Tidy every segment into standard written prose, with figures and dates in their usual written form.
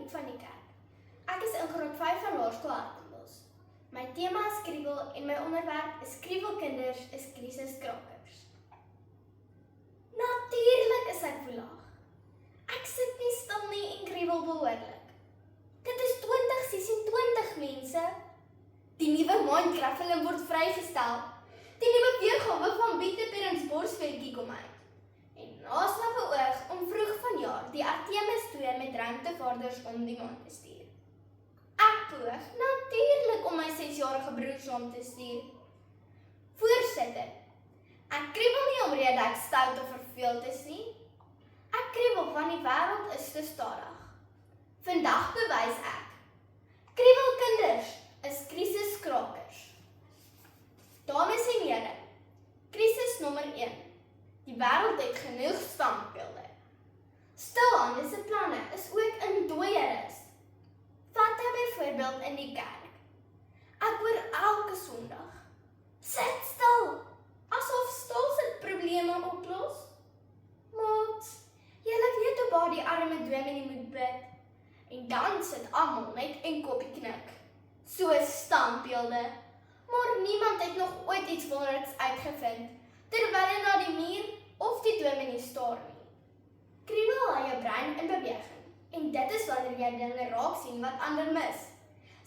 hoek van die kerk. Ek is in graad 5 van Laerskool Hartenbos. My tema is skriewel en my onderwerp is skriewelkinders is krisiskrakkers. Natuurlik is ek woelig. Ek sit nie stil nie en kriewel behoorlik. Dit is 2026 mense. Die nuwe Minecraft film word vrygestel. Die nuwe weergawe van Beter en Borsveldjie kom uit. En naslag beoog om vroeg vanjaar die Artemis 2 met ruimtevaarders om die maan te stuur. Ek poog natuurlik om my 6-jarige broer saam te stuur. Voorsitter, ek kriebel nie omrede ek stout of verveeld is nie. Ek kriebel want die wêreld is te stadig. Vandag bewys ek. Kriebelkinders is krisiskrakers. Dames en here, krisis nommer 1. Die wêreld het genoeg standbeelde. Stilhande se planne is ook in dooieris. Vat hy byvoorbeeld in die kerk. Ek hoor elke Sondag. Sit stil, asof stil sit probleme oplos. Maar julle weet hoe baie die arme dominee moet bid. En dan sit almal net en koppie knik. Soos standbeelde. Maar niemand het nog ooit iets wonderliks uitgevind, terwyl hy na die muur of die dominee staar nie. Kriebel hou jou brein in beweging, en dit is wanneer jy dinge raak sien wat ander mis.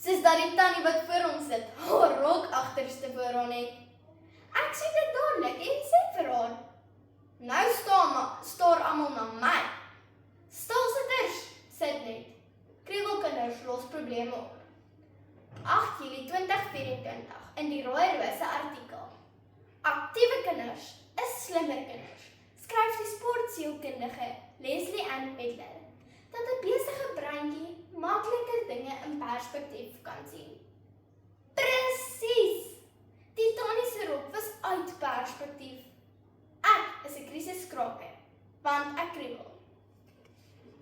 Soos dat die tannie wat voor ons sit, haar rok agterste voor haar het. Ek sien dit dadelik en sê vir haar, nou staar almal na my. Stilsitters, sit net. Kriebelkinders los probleme op. 8 Julie 2024 in die Rooi Rose artikel. Aktiewe kinders is slimmer kinders, skryf die sportsielkundige Leslie Ann Pedler, dat 'n besige breintjie makliker dinge in perspektief kan sien. Presies! Die tannie se rok was uit perspektief. Ek is 'n krisiskraker, want ek kriebel.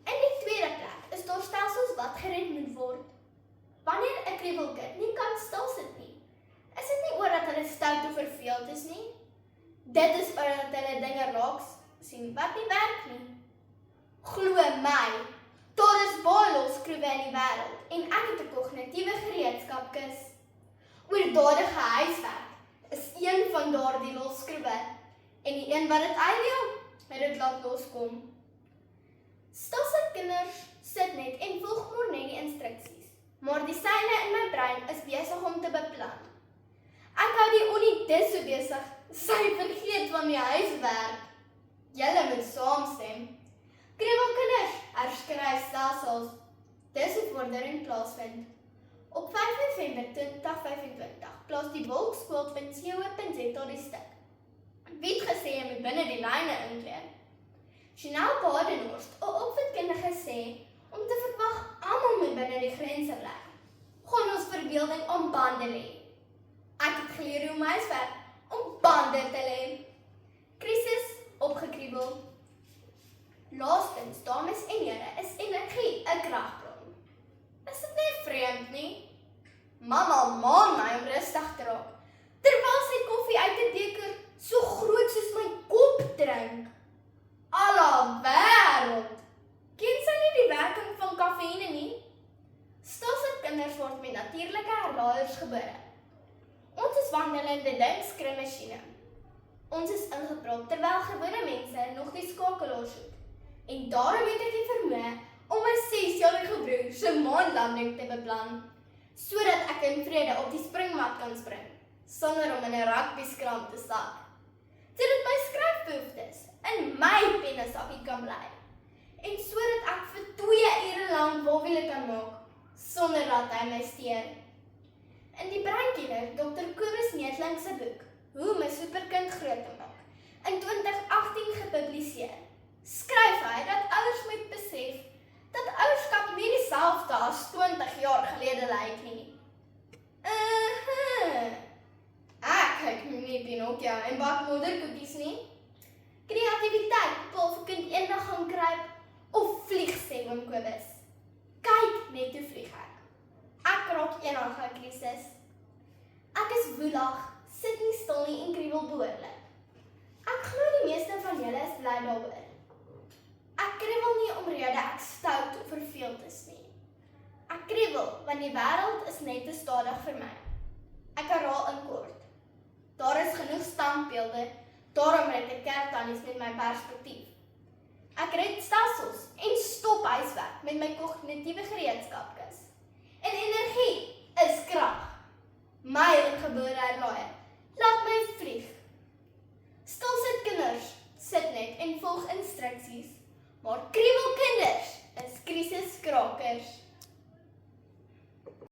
In die tweede plek is daar stelsels wat gered moet word. Wanneer 'n kriebelkind nie kan stilsit nie, is dit nie oor dat hulle stout of verveeld is nie. Dit is oor dat hulle dinge raak sien wat nie werk nie. Glo my, daar is baie losskroewe in die wêreld en ek het 'n kognitiewe gereedskapkis. Oordadige huiswerk is een van daardie losskroewe en die een wat dit uitdeel, het dit laat loskom. Stilsit kinders sit net en volg maar net die instruksies. Maar die seine in my brein is besig om te beplan. Ek hou die onie dis so besig, sy vergeet van die huiswerk. Julle moet saamstem. Kriebelkinders, herskryfstelsels. Dis hoe vordering plaasvind. Op 5 November 2025 plaas die wolkskool.co.za die stuk. Wie het gesê jy moet binne die lyne inkleer? Chanel Badenhorst, 'n opvoedkundige sê, om te verwag almal moet binne die grense bly. Gaan ons verbeelding om bande lê. Ek het geleer hoe mens werk om bande te lê. Krisis opgekriebel. Laastens, dames en here, is energie 'n kragbron. Is dit nie vreemd nie? Mamma maan my om rustig te raak, terwyl sy koffie uit 'n beker so groot soos my kop drink. Alla wêreld! Ken sy nie die werking van kafeïne nie? Stilsit kinders word met natuurlike herlaaiers gebore. Ons is wandelende dinkskrimmasjiene. Ons is ingeprop terwyl gewone mense nog die skakelaars soek. En daarom het ek die vermoë om my 6-jarige broer se maanlanding te beplan, sodat ek in vrede op die springmat kan spring, sonder om in 'n rugbyskraam te sak. Sodat my skryfbehoeftes in my pennesakkie kan bly. En sodat ek vir 2 ure lank wolwiele kan maak, sonder dat hy my steur. In die breinkenner Dr. Kobus Neethling se boek, Hoe om 'n superkind groot te maak, in 2018 gepubliseer, skryf hy dat ouers moet besef, dat ouerskap nie dieselfde as 20 jaar gelede lyk nie. Ek kyk nie Pinocchio en bak modderkoekies nie. Kreatiwiteit bepaal of 'n kind eendag gaan kruip of vlieg, sê oom Kobus. Kyk net hoe vlieg ek. Ek raak eendag 'n krisis. Ek is woelig, sit nie stil nie en kriebel behoorlik. Ek glo die meeste van julle is bly daaroor. Ek kriebel nie omrede ek stout of verveeld is nie, want die wêreld is net te stadig vir my. Ek herhaal in kort. Daar is genoeg standbeelde, daarom red ek kerktannies met my perspektief. Ek red stelsels en stop huiswerk met my kognitiewe gereedskapkis. En energie is krag. My ongebore herlaaier, laat my vlieg. Stilsit kinders, sit net en volg instruksies, maar kriebelkinders is krisiskrakers.